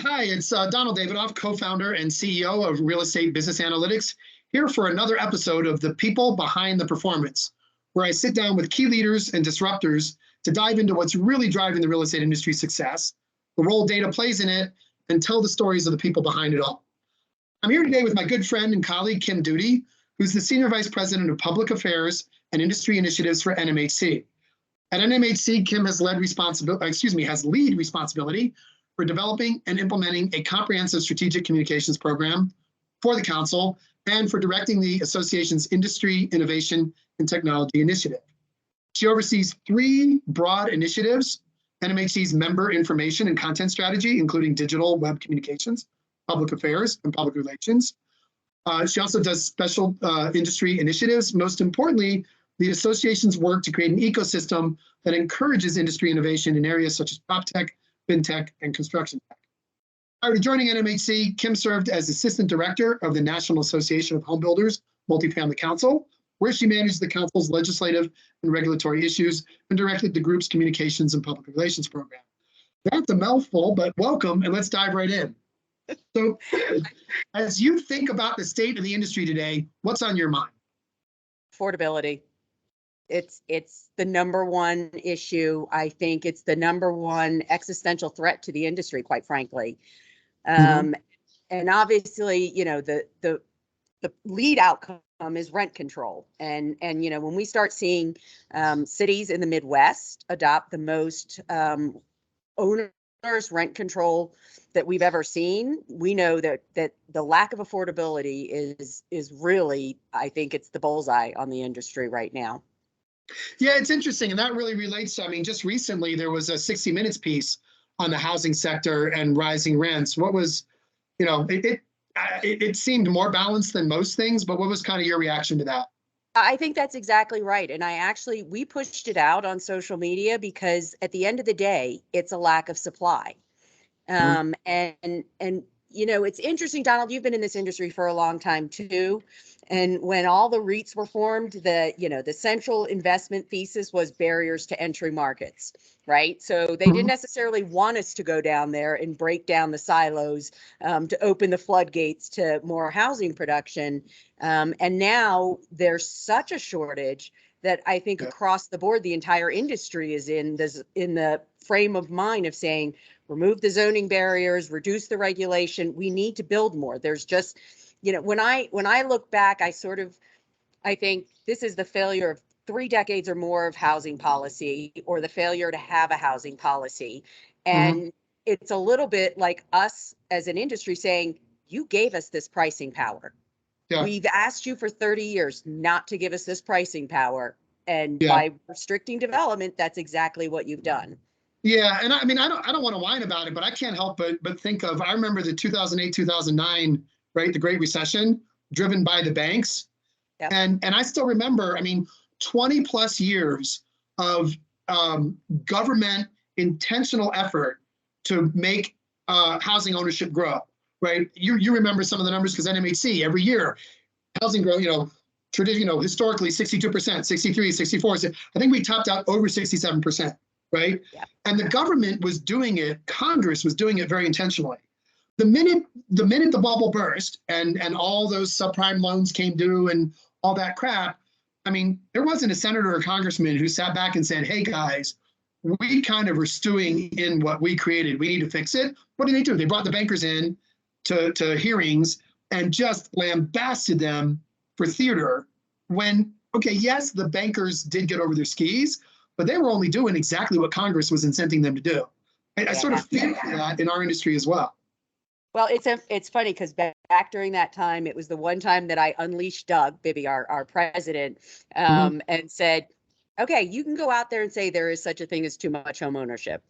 Hi, it's Donald Davidoff, co-founder and CEO of Real Estate Business Analytics, here for another episode of The People Behind the Performance, where I sit down with key leaders and disruptors to dive into what's really driving the real estate industry's success, the role data plays in it, and tell the stories of the people behind it all. I'm here today with my good friend and colleague, Kim Duty, who's the Senior Vice President of Public Affairs and Industry Initiatives for NMHC. At NMHC, Kim has lead responsibility for developing and implementing a comprehensive strategic communications program for the council and for directing the association's industry, innovation, and technology initiative. She oversees three broad initiatives: NMHC's member information and content strategy, including digital web communications, public affairs, and public relations. She also does special industry initiatives. Most importantly, the association's work to create an ecosystem that encourages industry innovation in areas such as prop tech, fintech, and construction tech. Prior to joining NMHC, Kim served as Assistant Director of the National Association of Home Builders Multifamily Council, where she managed the council's legislative and regulatory issues and directed the group's communications and public relations program. That's a mouthful, but welcome, and let's dive right in. So, as you think about the state of the industry today, what's on your mind? Affordability. It's the number one issue. I think it's the number one existential threat to the industry, quite frankly. And obviously, you know, the lead outcome is rent control. And you know, when we start seeing cities in the Midwest adopt the most onerous rent control that we've ever seen, we know that the lack of affordability is really, I think it's the bullseye on the industry right now. Yeah, it's interesting. And that really relates to, I mean, just recently there was a 60 Minutes piece on the housing sector and rising rents. What was, you know, it seemed more balanced than most things, but what was kind of your reaction to that? I think that's exactly right. And we pushed it out on social media because at the end of the day, it's a lack of supply. And you know, it's interesting, Donald, you've been in this industry for a long time too. And when all the REITs were formed, the central investment thesis was barriers to entry markets, right? So they didn't necessarily want us to go down there and break down the silos to open the floodgates to more housing production. And now there's such a shortage that I think across the board, the entire industry is in the frame of mind of saying, remove the zoning barriers, reduce the regulation. We need to build more. There's just, you know, when I look back, I think this is the failure of 3 decades or more of housing policy, or the failure to have a housing policy. And it's a little bit like us as an industry saying, you gave us this pricing power. Yeah. We've asked you for 30 years not to give us this pricing power. And by restricting development, that's exactly what you've done. Yeah, and I mean, I don't want to whine about it, but I can't help but think of, I remember the 2008, 2009, right, the Great Recession, driven by the banks. Yep. And I still remember, I mean, 20 plus years of government intentional effort to make housing ownership grow, right? You remember some of the numbers because NMHC every year, housing growth, historically 62%, 63, 64. I think we topped out over 67%. Right? Yeah. And the government was doing it, Congress was doing it very intentionally. The minute the bubble burst and all those subprime loans came due and all that crap, I mean, there wasn't a senator or congressman who sat back and said, hey guys, we kind of are stewing in what we created. We need to fix it. What did they do? They brought the bankers in to hearings and just lambasted them for theater when, okay, yes, the bankers did get over their skis, but they were only doing exactly what Congress was incenting them to do. I sort of feel that in our industry as well. Well, it's funny because back during that time, it was the one time that I unleashed Doug Bibby, our president, and said, okay, you can go out there and say there is such a thing as too much home ownership.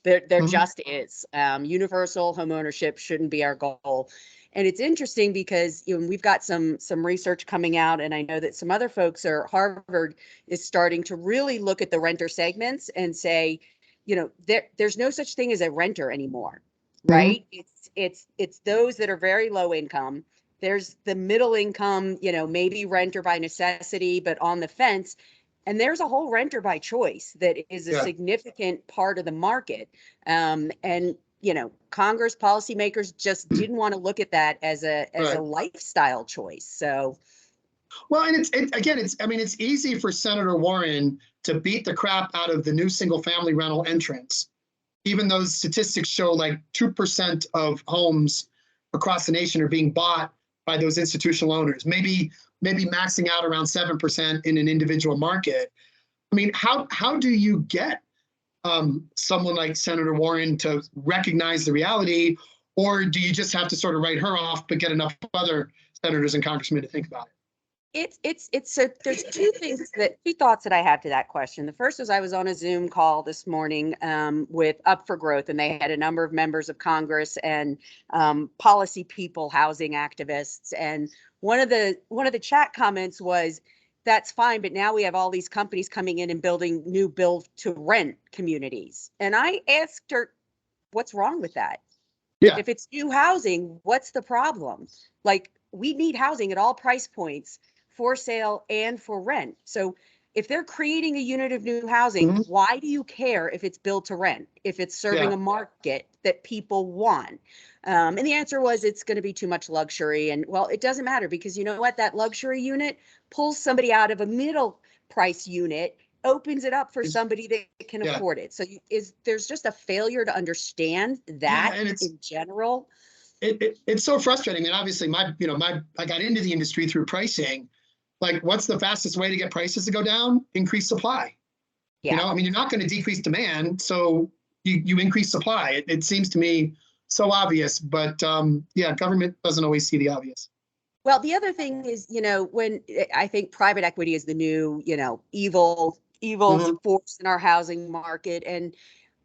There just is. Universal home ownership shouldn't be our goal. And it's interesting because we've got some research coming out, and I know that some other folks Harvard is starting to really look at the renter segments and say, there's no such thing as a renter anymore, right? It's those that are very low income. There's the middle income, maybe renter by necessity, but on the fence. And there's a whole renter by choice that is a significant part of the market. And Congress policymakers just didn't want to look at that as a Right. lifestyle choice. So, well, and it's easy for Senator Warren to beat the crap out of the new single family rental entrants, even though statistics show like 2% of homes across the nation are being bought by those institutional owners, maybe maxing out around 7% in an individual market. I mean, how do you get someone like Senator Warren to recognize the reality, or do you just have to sort of write her off, but get enough other senators and congressmen to think about it? So there's two thoughts that I have to that question. The first is I was on a Zoom call this morning with Up for Growth, and they had a number of members of Congress and policy people, housing activists. And one of the chat comments was, that's fine, but now we have all these companies coming in and building new build to rent communities. And I asked her, what's wrong with that? Yeah. If it's new housing, what's the problem? Like, we need housing at all price points, for sale and for rent. So if they're creating a unit of new housing, why do you care if it's built to rent, if it's serving a market that people want? And the answer was, it's going to be too much luxury. And well, it doesn't matter, because you know what? That luxury unit pulls somebody out of a middle price unit, opens it up for somebody that can afford it. So there's just a failure to understand that in general. It's so frustrating. And obviously I got into the industry through pricing. Like, what's the fastest way to get prices to go down? Increase supply. Yeah. You're not going to decrease demand, so you increase supply. It seems to me so obvious, but government doesn't always see the obvious. Well, the other thing is, when I think private equity is the new, evil force in our housing market. And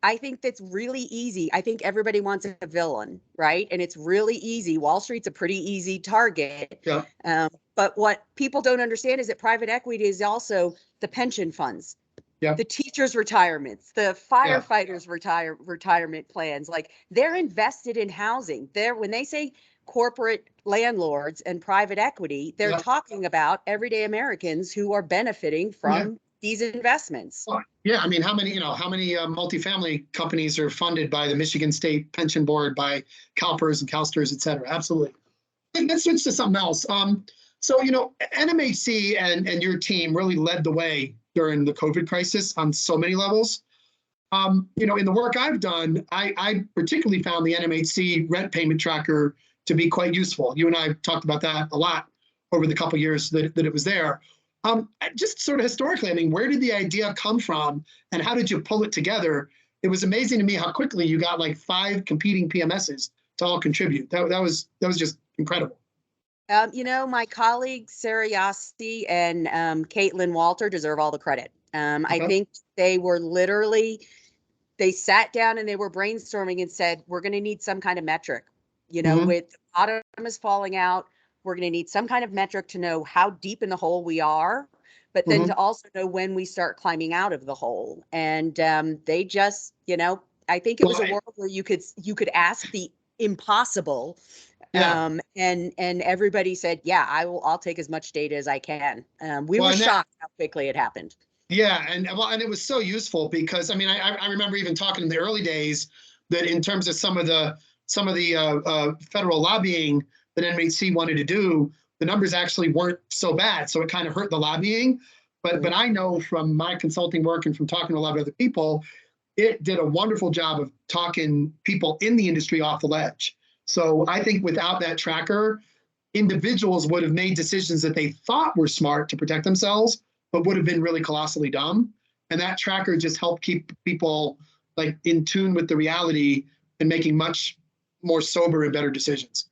I think that's really easy. I think everybody wants a villain, right? And it's really easy. Wall Street's a pretty easy target. Yeah. But what people don't understand is that private equity is also the pension funds, the teachers' retirements, the firefighters' retirement plans. Like, they're invested in housing. When they say corporate landlords and private equity, they're talking about everyday Americans who are benefiting from these investments. Yeah, how many multifamily companies are funded by the Michigan State Pension Board, by CalPERS and CalSTRS, et cetera? Absolutely. Let's switch to something else. So, NMHC and your team really led the way during the COVID crisis on so many levels. In the work I've done, I particularly found the NMHC rent payment tracker to be quite useful. You and I talked about that a lot over the couple of years that it was there. Just sort of historically, where did the idea come from, and how did you pull it together? It was amazing to me how quickly you got like 5 competing PMSs to all contribute. That was just incredible. My colleagues Sarah Yasti and Caitlin Walter deserve all the credit. I think they sat down and they were brainstorming and said, we're going to need some kind of metric. With autumn is falling out, we're going to need some kind of metric to know how deep in the hole we are, but then to also know when we start climbing out of the hole. And they just, I think it was a world where you could ask the impossible. And everybody said, I'll take as much data as I can. We were shocked how quickly it happened. Yeah. And it was so useful because, I remember even talking in the early days that in terms of some of the federal lobbying that NMHC wanted to do, the numbers actually weren't so bad. So it kind of hurt the lobbying. But I know from my consulting work and from talking to a lot of other people, it did a wonderful job of talking people in the industry off the ledge. So I think without that tracker, individuals would have made decisions that they thought were smart to protect themselves, but would have been really colossally dumb. And that tracker just helped keep people like in tune with the reality and making much more sober and better decisions.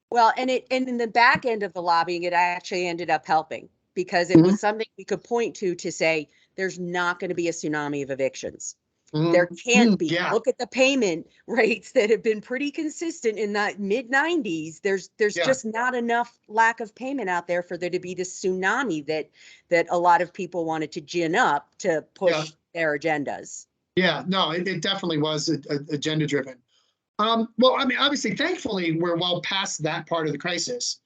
Well, and in the back end of the lobbying, it actually ended up helping because it was something we could point to say there's not going to be a tsunami of evictions. There can't be. Look at the payment rates that have been pretty consistent in the mid 90s. There's just not enough lack of payment out there for there to be this tsunami that a lot of people wanted to gin up to push their agendas. Yeah, no, it definitely was agenda driven. Obviously, thankfully, we're well past that part of the crisis,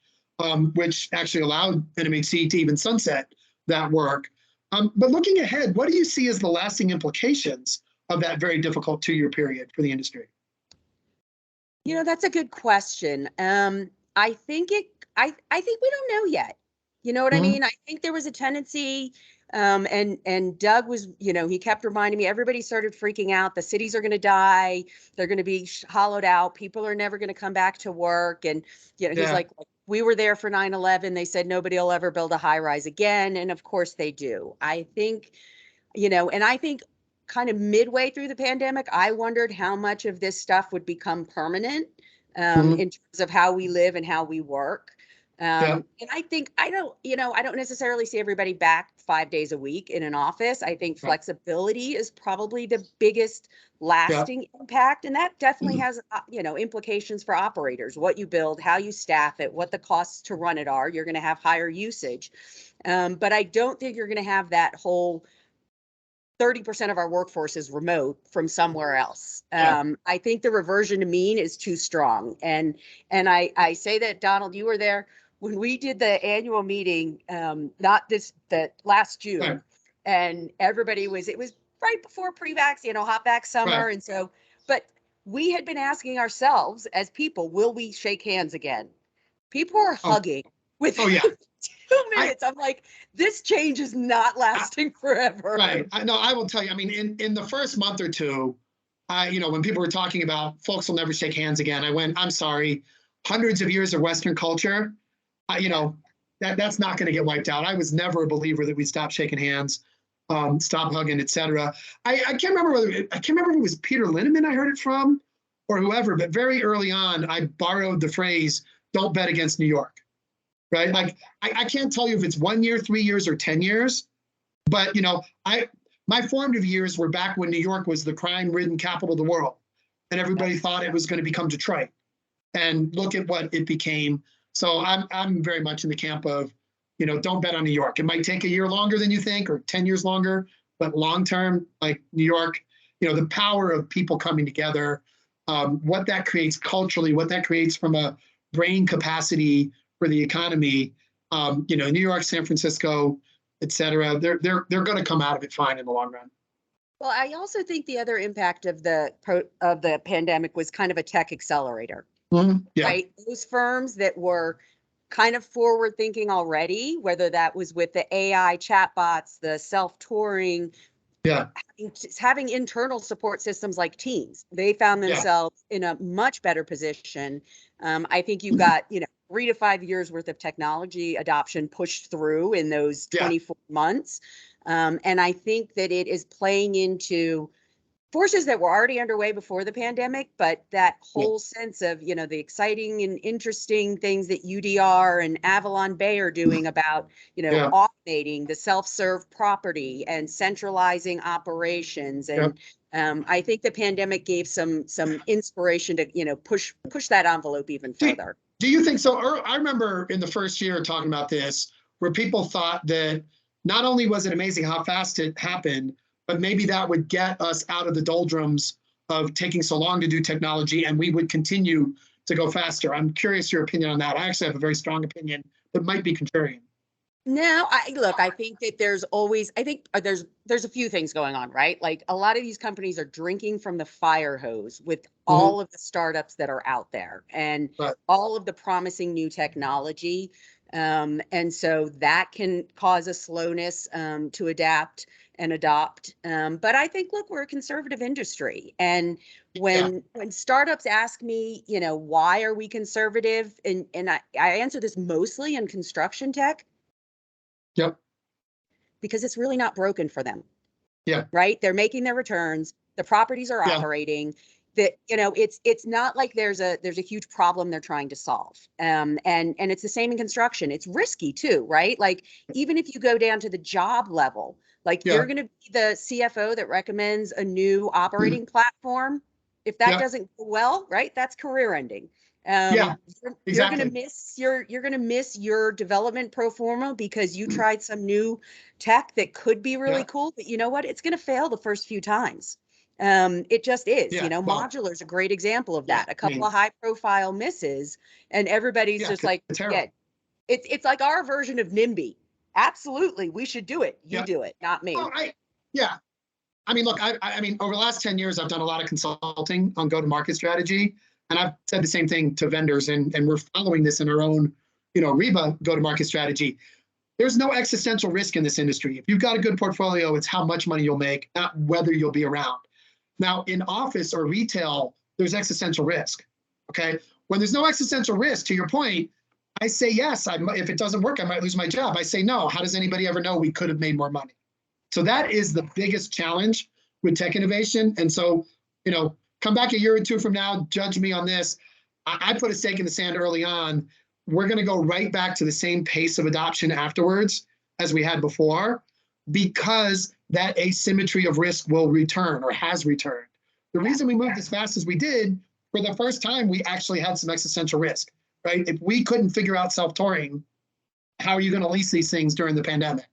which actually allowed NMHC to even sunset that work. But looking ahead, what do you see as the lasting implications of that very difficult 2-year period for the industry? That's a good question. I think I think we don't know yet. You know what I mean? I think there was a tendency, and Doug was, he kept reminding me, everybody started freaking out. The cities are going to die. They're going to be hollowed out. People are never going to come back to work. And, he's like, we were there for 9/11. They said nobody will ever build a high rise again. And of course they do. I think, and I think kind of midway through the pandemic, I wondered how much of this stuff would become permanent in terms of how we live and how we work. And I think I don't necessarily see everybody back 5 days a week in an office. I think flexibility is probably the biggest lasting impact. And that definitely has, implications for operators, what you build, how you staff it, what the costs to run it are. You're going to have higher usage. But I don't think you're going to have that whole 30% of our workforce is remote from somewhere else. I think the reversion to mean is too strong. And I say that, Donald, you were there when we did the annual meeting, the last June, and everybody it was right before pre-vax, hot vax summer. And so, but we had been asking ourselves as people, will we shake hands again? People are hugging with 2 minutes. I'm like, this change is not lasting forever. Right. I will tell you, I mean, in the first month or two, when people were talking about folks will never shake hands again, I went, I'm sorry, hundreds of years of Western culture, that's not going to get wiped out. I was never a believer that we stop shaking hands, stop hugging, et cetera. I can't remember if it was Peter Linneman I heard it from or whoever, but very early on, I borrowed the phrase, don't bet against New York. Right? Like, I can't tell you if it's 1 year, 3 years, or 10 years, but, my formative years were back when New York was the crime-ridden capital of the world, and everybody thought it was going to become Detroit. And look at what it became. So I'm very much in the camp of, don't bet on New York. It might take a year longer than you think, or 10 years longer, but long-term, like New York, the power of people coming together, what that creates culturally, what that creates from a brain capacity for the economy, New York, San Francisco, et cetera, they're going to come out of it fine in the long run. Well, I also think the other impact of the pandemic was kind of a tech accelerator. Right? Those firms that were kind of forward thinking already, whether that was with the AI chatbots, the self-touring, having internal support systems like Teams, they found themselves in a much better position. I think you got, 3 to 5 years worth of technology adoption pushed through in those 24 months. And I think that it is playing into forces that were already underway before the pandemic, but that whole sense of, the exciting and interesting things that UDR and Avalon Bay are doing about, automating the self-serve property and centralizing operations. And I think the pandemic gave some inspiration to, push that envelope even further. Do you think so? I remember in the first year talking about this, where people thought that not only was it amazing how fast it happened, but maybe that would get us out of the doldrums of taking so long to do technology, and we would continue to go faster. I'm curious your opinion on that. I actually have a very strong opinion, but might be contrarian. No, I think that there's a few things going on, right? Like, a lot of these companies are drinking from the fire hose with all of the startups that are out there and all of the promising new technology. And so that can cause a slowness to adapt and adopt. But I think, look, we're a conservative industry. And when startups ask me, why are we conservative? And I answer this mostly in construction tech. Because it's really not broken for them. Right? They're making their returns. The properties are operating. That, it's not like there's a huge problem they're trying to solve. And it's the same in construction. It's risky too, right? Like, even if you go down to the job level, like you're going to be the CFO that recommends a new operating platform. If that doesn't go well, right, that's career ending. You're going to miss your development pro forma because you tried some new tech that could be really cool, but you know what? It's going to fail the first few times. It just is. Modular is a great example of that. A couple of high profile misses, and everybody's just like, it's like our version of NIMBY. Absolutely, we should do it. You do it, not me. I mean, look, I mean, over the last 10 years, I've done a lot of consulting on go-to-market strategy. and I've said the same thing to vendors, and we're following this in our own, REBA go-to-market strategy. There's no existential risk in this industry. If you've got a good portfolio, it's how much money you'll make, not whether you'll be around. Now, in office or retail, there's existential risk. Okay. When there's no existential risk, to your point, I say yes. If it doesn't work, I might lose my job. I say no. How does anybody ever know we could have made more money? So that is the biggest challenge with tech innovation. And so, come back a year or two from now, judge me on this. I put a stake in the sand early on. We're going to go right back to the same pace of adoption afterwards as we had before, because that asymmetry of risk will return or has returned. The reason we moved as fast as we did, for the first time, we actually had some existential risk, right? If we couldn't figure out self-touring, how are you going to lease these things during the pandemic?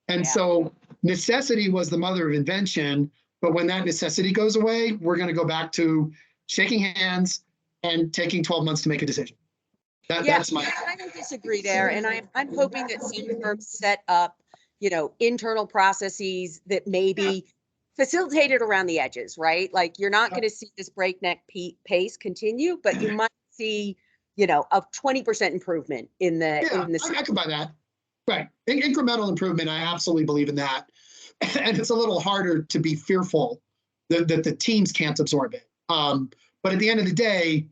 And so necessity was the mother of invention. But when that necessity goes away, we're going to go back to shaking hands and taking 12 months to make a decision. That's my. I don't disagree there, and I'm hoping that some firms set up, internal processes that may be facilitated around the edges, right? Like you're not going to see this breakneck pace continue, but you might see, a 20% improvement in the. I can buy that. Right, incremental improvement. I absolutely believe in that, and it's a little harder to be fearful that the teams can't absorb it. But at the end of the day,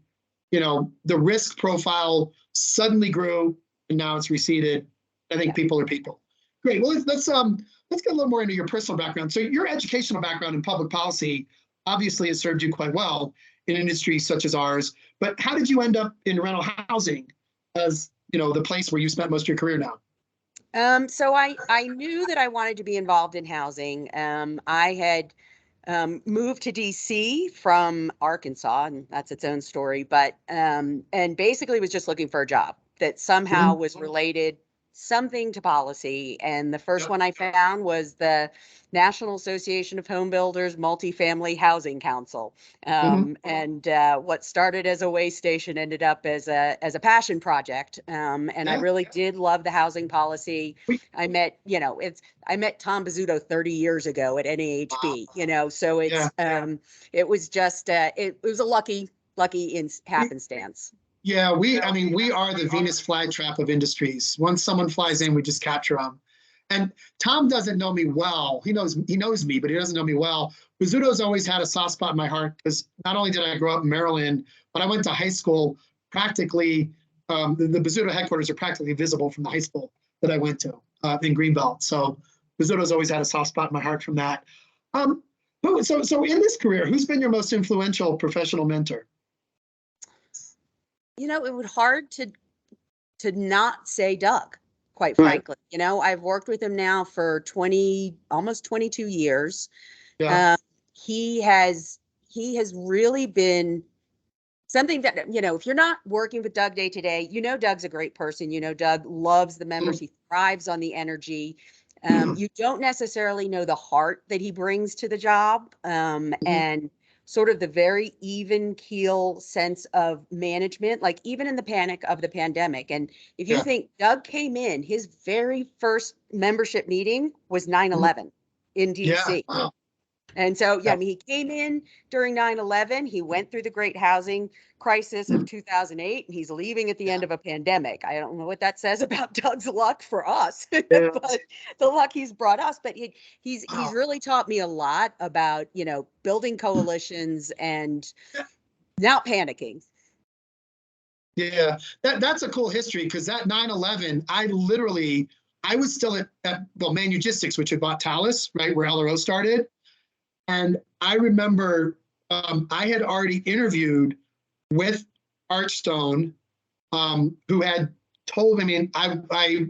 the risk profile suddenly grew and now it's receded. I think people are people. Great. Well, let's get a little more into your personal background. So your educational background in public policy obviously has served you quite well in industries such as ours. But how did you end up in rental housing as the place where you spent most of your career now? So I knew that I wanted to be involved in housing. I had moved to DC from Arkansas, and that's its own story, but and basically was just looking for a job that somehow was related something to policy. And the first one I found was the National Association of Home Builders Multifamily Housing Council. And what started as a way station ended up as a passion project. And I really did love the housing policy. I met, I met Tom Bizzuto 30 years ago at NAHB, so it's, it was just, it was a lucky happenstance. Yeah, we are the Venus flytrap of industries. Once someone flies in, we just capture them. And Tom doesn't know me well. He knows me, but he doesn't know me well. Bizzuto's always had a soft spot in my heart because not only did I grow up in Maryland, but I went to high school practically. The Bizzuto headquarters are practically visible from the high school that I went to in Greenbelt. So Bizzuto's always had a soft spot in my heart from that. So in this career, who's been your most influential professional mentor? It was hard to not say Doug, quite frankly. I've worked with him now for almost 22 years. Yeah. He has really been something that, if you're not working with Doug day to day, Doug's a great person. Doug loves the members. He thrives on the energy. You don't necessarily know the heart that he brings to the job. And sort of the very even keel sense of management, like even in the panic of the pandemic. And if you think Doug came in, his very first membership meeting was 9/11 in DC. Yeah. Wow. And so, he came in during 9/11. He went through the great housing crisis of 2008, and he's leaving at the end of a pandemic. I don't know what that says about Doug's luck for us, but the luck he's brought us. But he's really taught me a lot about, building coalitions and not panicking. Yeah, that's a cool history, because that 9/11, I was still at Manugistics, which had bought Talus, right, where LRO started. And I remember I had already interviewed with Archstone, who had told me, I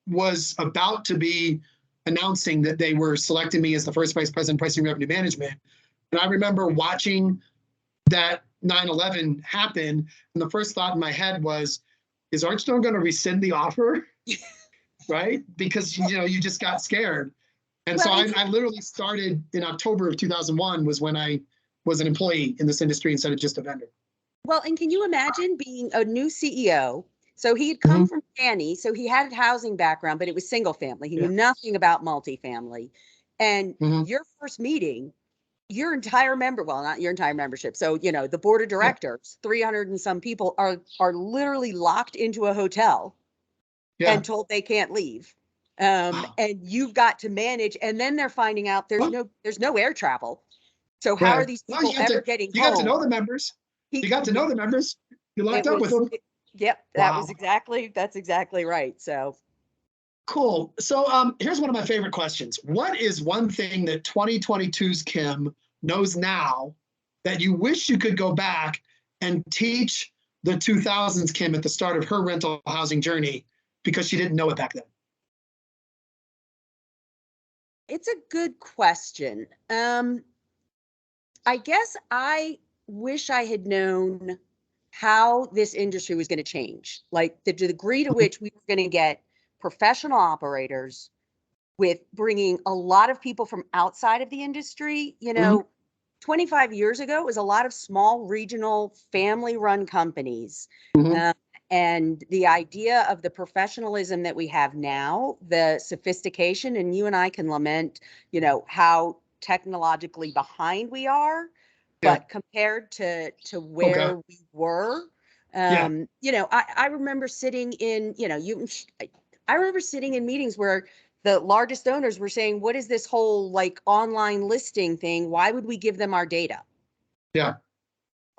was about to be announcing that they were selecting me as the first vice president, pricing revenue management. And I remember watching that 9/11 happen. And the first thought in my head was, is Archstone going to rescind the offer? Right? Because, you just got scared. And so I literally started in October of 2001 was when I was an employee in this industry instead of just a vendor. Well, and can you imagine being a new CEO? So he had come from Fannie, so he had a housing background, but it was single family. He knew nothing about multifamily. And your first meeting your entire well, not your entire membership. So, the board of Yeah. directors, 300 and some people are literally locked into a hotel Yeah. and told they can't leave. Wow. And you've got to manage, and then they're finding out there's no air travel. So how are Right. these Well, people ever getting you got to home? know the members. You got to know the members. You It locked up with was, them. yep, Wow. that's exactly right. So Cool. So here's one of my favorite questions. What is one thing that 2022's Kim knows now that you wish you could go back and teach the 2000s Kim at the start of her rental housing journey because she didn't know it back then? it's a good question. I guess I wish I had known how this industry was going to change, like the degree to which we were going to get professional operators with bringing a lot of people from outside of the industry. 25 years ago, it was a lot of small regional family run companies. Mm-hmm. And the idea of the professionalism that we have now, the sophistication, and you and I can lament, how technologically behind we are, Yeah. but compared to where we were, Yeah. I remember sitting in, I remember sitting in meetings where the largest owners were saying, what is this whole like online listing thing? Why would we give them our data? Yeah.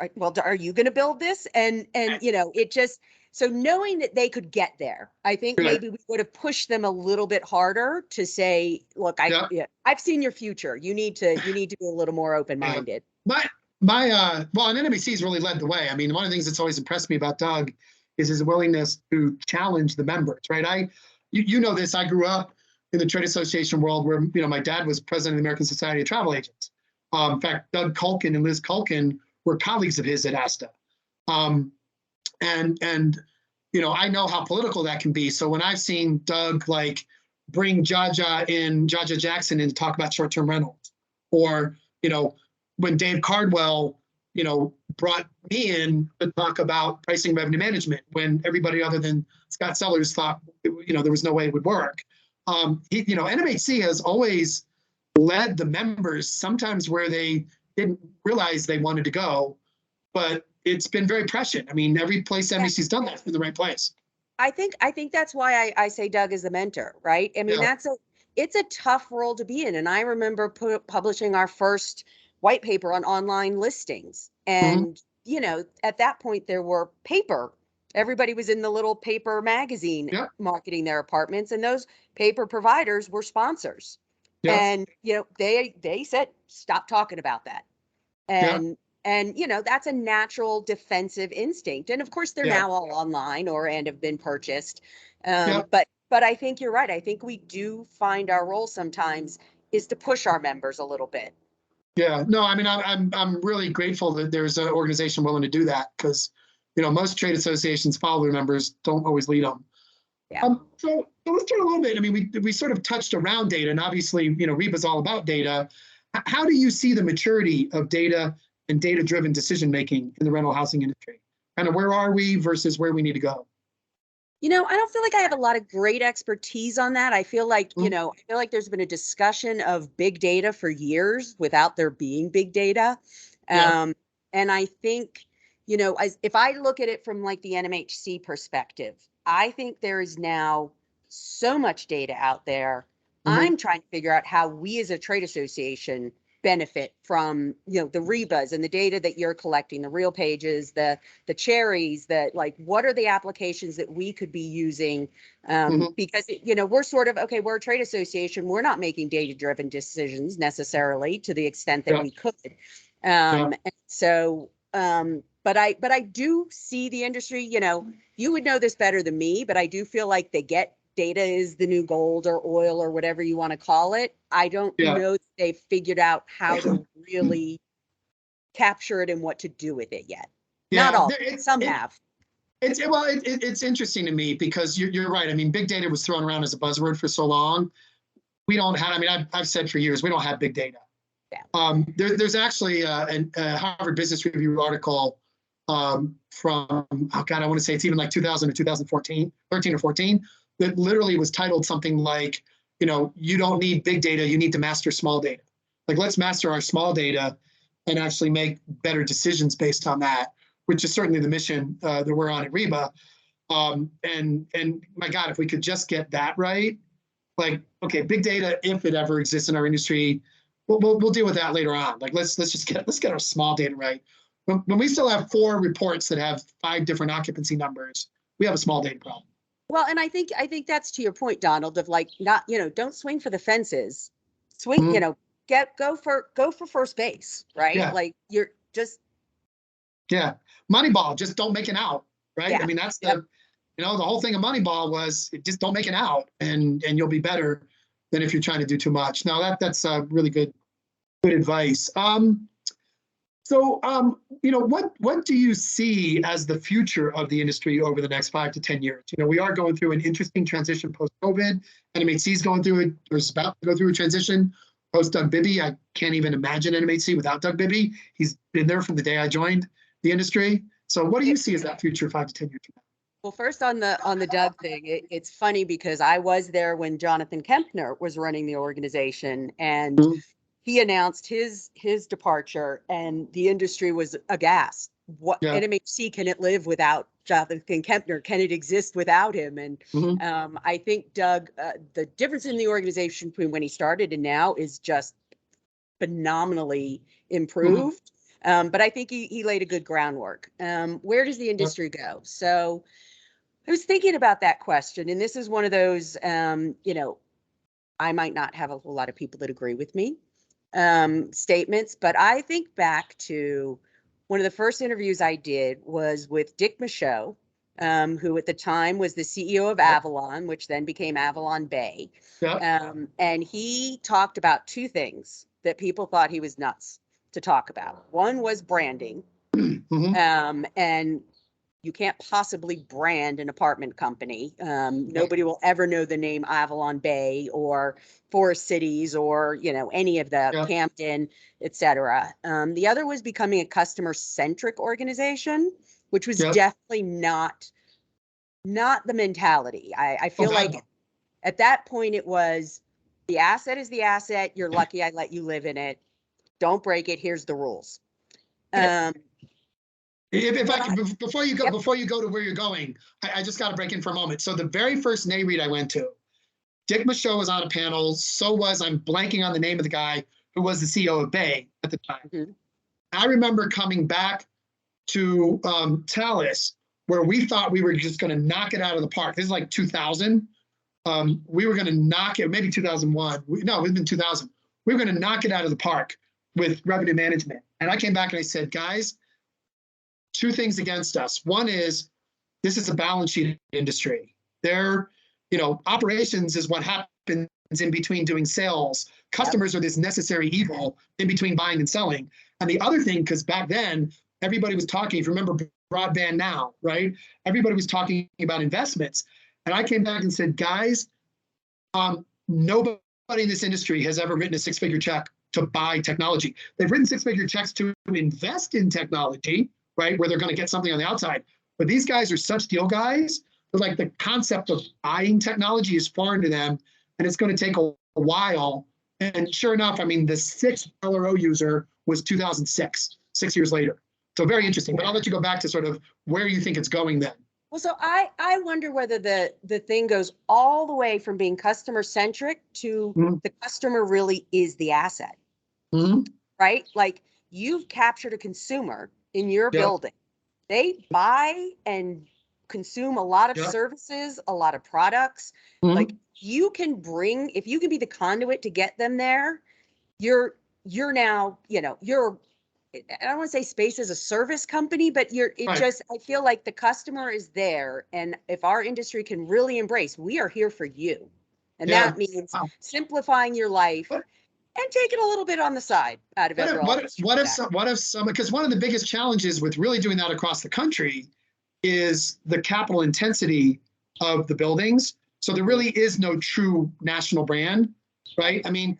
Right. Well, are you going to build this? And it just, so knowing that they could get there, I think Right. maybe we would have pushed them a little bit harder to say, look, I've seen your future. You need to be a little more open-minded. Yeah. Well, and NMHC's really led the way. I mean, one of the things that's always impressed me about Doug is his willingness to challenge the members, right? You know this, I grew up in the trade association world where, my dad was president of the American Society of Travel Agents. In fact, Doug Culkin and Liz Culkin were colleagues of his at ASTA. And I know how political that can be. So when I've seen Doug bring Jaja Jackson in to talk about short-term rentals, or, when Dave Cardwell, brought me in to talk about pricing revenue management when everybody other than Scott Sellers thought, there was no way it would work. NMHC has always led the members sometimes where they didn't realize they wanted to go, but it's been very prescient. I mean, every place NBC's done that's been the right place. I think that's why I say Doug is the mentor, right? I mean, it's a tough role to be in. And I remember publishing our first white paper on online listings. And, at that point there were paper. Everybody was in the little paper magazine marketing their apartments, and those paper providers were sponsors. And, they said, stop talking about that. And that's a natural defensive instinct. And of course, they're now all online and have been purchased. But I think you're right. I think we do find our role sometimes is to push our members a little bit. Yeah, no, I mean, I'm really grateful that there's an organization willing to do that, because, most trade associations follow their members, don't always lead them. Yeah. So let's turn a little bit. I mean, we sort of touched around data, and obviously, REBA's all about data. How do you see the maturity of data and data-driven decision-making in the rental housing industry? Kind of where are we versus where we need to go? I don't feel like I have a lot of great expertise on that. I feel like, there's been a discussion of big data for years without there being big data. And I think, if I look at it from like the NMHC perspective, I think there is now so much data out there. I'm trying to figure out how we as a trade association benefit from, the REBAs and the data that you're collecting, the real pages, the cherries, that what are the applications that we could be using? Because, we're sort of, okay, we're a trade association. We're not making data-driven decisions necessarily to the extent that we could. And so, but I do see the industry, you would know this better than me, but I do feel like data is the new gold or oil or whatever you want to call it. I don't know that they've figured out how to really capture it and what to do with it yet. Not all. Some have. It's interesting to me because you're right. I mean, big data was thrown around as a buzzword for so long. We don't have. I mean, I've said for years we don't have big data. Yeah. There's actually a Harvard Business Review article from I want to say it's even like 2000 or 2014, 13 or 14. That literally was titled something like, you don't need big data, you need to master small data. Like, let's master our small data and actually make better decisions based on that, which is certainly the mission that we're on at REBA. And my God, if we could just get that right, like, okay, big data, if it ever exists in our industry, we'll deal with that later on. Like, let's get our small data right. When we still have 4 reports that have 5 different occupancy numbers, we have a small data problem. Well, and I think that's to your point, Donald, of like, not, don't swing for the fences, swing, go for first base, right? Yeah. Like, you're just. Yeah. Moneyball, just don't make an out, right? Yeah. I mean, that's the whole thing of Moneyball was just don't make an out and you'll be better than if you're trying to do too much. Now that's really good advice. What do you see as the future of the industry over the next 5 to 10 years? We are going through an interesting transition post-COVID. NMHC is going through it, or is about to go through a transition post Doug Bibby. I can't even imagine NMHC without Doug Bibby. He's been there from the day I joined the industry. So what do you see as that future 5 to 10 years from now? Well, first on the Doug thing, it's funny because I was there when Jonathan Kempner was running the organization, and he announced his departure, and the industry was aghast. What NMHC, can it live without Jonathan Kempner? Can it exist without him? And I think Doug, the difference in the organization between when he started and now is just phenomenally improved. But I think he laid a good groundwork. Where does the industry go? So I was thinking about that question, and this is one of those, I might not have a whole lot of people that agree with me statements, but I think back to one of the first interviews I did was with Dick Michaud, who at the time was the CEO of Avalon, which then became Avalon Bay. And he talked about 2 things that people thought he was nuts to talk about. One was branding, and you can't possibly brand an apartment company. Nobody will ever know the name Avalon Bay or Forest Cities or, any of the Campton, et cetera. The other was becoming a customer-centric organization, which was definitely not the mentality. I feel like at that point it was, the asset is the asset. You're lucky I let you live in it. Don't break it. Here's the rules. If I can, before you go to where you're going, I just got to break in for a moment. So the very first NAREIT I went to, Dick Michaud was on a panel. So was, I'm blanking on the name of the guy who was the CEO of Bay at the time. I remember coming back to Talus, where we thought we were just going to knock it out of the park. This is like 2000. We were going to knock it, maybe 2001. No, it's been 2000. We were going to knock it out of the park with revenue management. And I came back and I said, guys, 2 things against us. One is, this is a balance sheet industry. Operations is what happens in between doing sales. Customers are this necessary evil in between buying and selling. And the other thing, because back then, everybody was talking, if you remember Broadband Now, right? Everybody was talking about investments. And I came back and said, guys, nobody in this industry has ever written a 6-figure check to buy technology. They've written 6-figure checks to invest in technology, right, where they're going to get something on the outside. But these guys are such deal guys. They're like, the concept of buying technology is foreign to them, and it's going to take a while. And sure enough, I mean, the 6th LRO user was 2006, 6 years later. So very interesting. But I'll let you go back to sort of where you think it's going then. Well, so I wonder whether the thing goes all the way from being customer centric to the customer really is the asset, right? Like, you've captured a consumer in your building. They buy and consume a lot of services, a lot of products. Like, you can bring, if you can be the conduit to get them there, you're now, you're, I don't want to say space as a service company, but I feel like the customer is there. And if our industry can really embrace, we are here for you. And that means simplifying your life and taking a little bit on the side out of it. What if some, because one of the biggest challenges with really doing that across the country is the capital intensity of the buildings. So there really is no true national brand, right? I mean,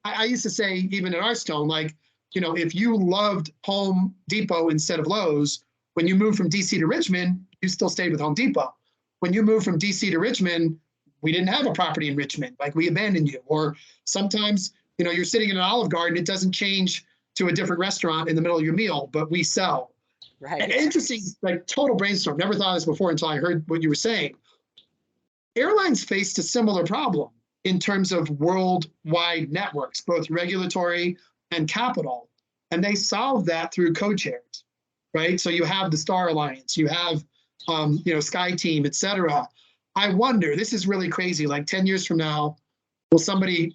I used to say, even at Arstone, like, if you loved Home Depot instead of Lowe's, when you moved from DC to Richmond, you still stayed with Home Depot. When you moved from DC to Richmond, we didn't have a property in Richmond, like, we abandoned you. Or sometimes You know, you're sitting in an Olive Garden, it doesn't change to a different restaurant in the middle of your meal, but we sell. Right. Interesting, like total brainstorm. Never thought of this before until I heard what you were saying. Airlines faced a similar problem in terms of worldwide networks, both regulatory and capital. And they solved that through co-chairs, right? So you have the Star Alliance, you have, Sky Team, et cetera. I wonder, this is really crazy, like 10 years from now, will somebody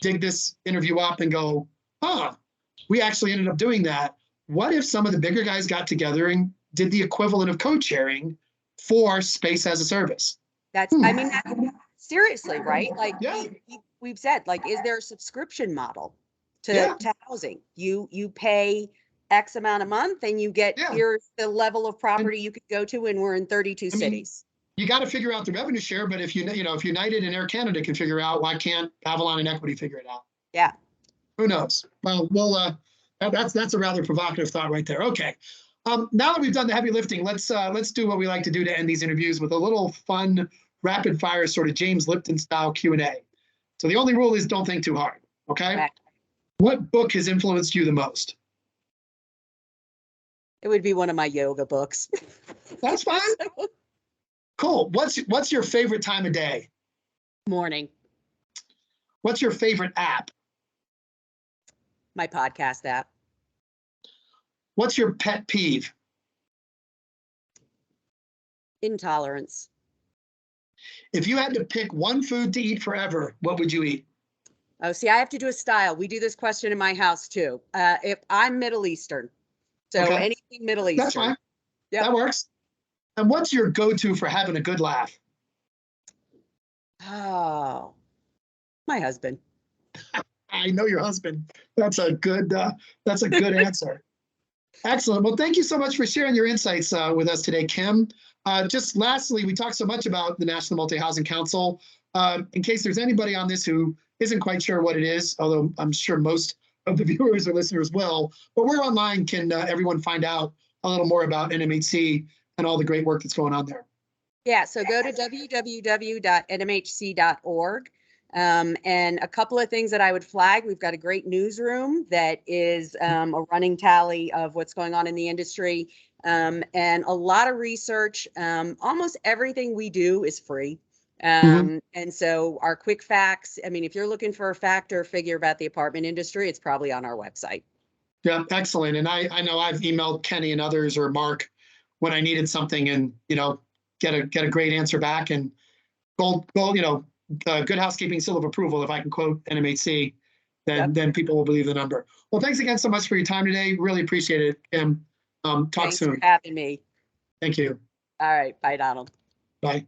dig this interview up and go, we actually ended up doing that. What if some of the bigger guys got together and did the equivalent of code for space as a service? That's, I mean, seriously, right? Like we've said, like, is there a subscription model to housing? You pay X amount a month and you get, here's the level of property you could go to, and we're in 32 cities. You got to figure out the revenue share, but if if United and Air Canada can figure out, why can't Avalon and Equity figure it out? Yeah. Who knows? Well, that's a rather provocative thought right there. Okay. Now that we've done the heavy lifting, let's do what we like to do to end these interviews with a little fun, rapid fire sort of James Lipton style Q&A. So the only rule is don't think too hard. Okay. What book has influenced you the most? It would be one of my yoga books. That's fine. Cool. What's your favorite time of day? Morning. What's your favorite app? My podcast app. What's your pet peeve? Intolerance. If you had to pick one food to eat forever, what would you eat? Oh, see, I have to do a style. We do this question in my house too. If I'm Middle Eastern, so anything Middle Eastern. That's fine. Yep. That works. And what's your go-to for having a good laugh? Oh, my husband. I know your husband. That's a good answer. Excellent. Well, thank you so much for sharing your insights with us today, Kim. Just lastly, we talked so much about the National Multi-Housing Council. In case there's anybody on this who isn't quite sure what it is, although I'm sure most of the viewers or listeners will, but where online can everyone find out a little more about NMHC and all the great work that's going on there? Yeah, so go to www.nmhc.org. And a couple of things that I would flag: we've got a great newsroom that is a running tally of what's going on in the industry, and a lot of research. Almost everything we do is free. And so our quick facts, I mean, if you're looking for a fact or figure about the apartment industry, it's probably on our website. Yeah, excellent. And I know I've emailed Kenny and others, or Mark, when I needed something, and get a great answer back, and gold, good housekeeping seal of approval. If I can quote NMHC, then people will believe the number. Well, thanks again so much for your time today. Really appreciate it, Kim. Talk soon. Thanks for having me. Thank you. All right. Bye, Donald. Bye.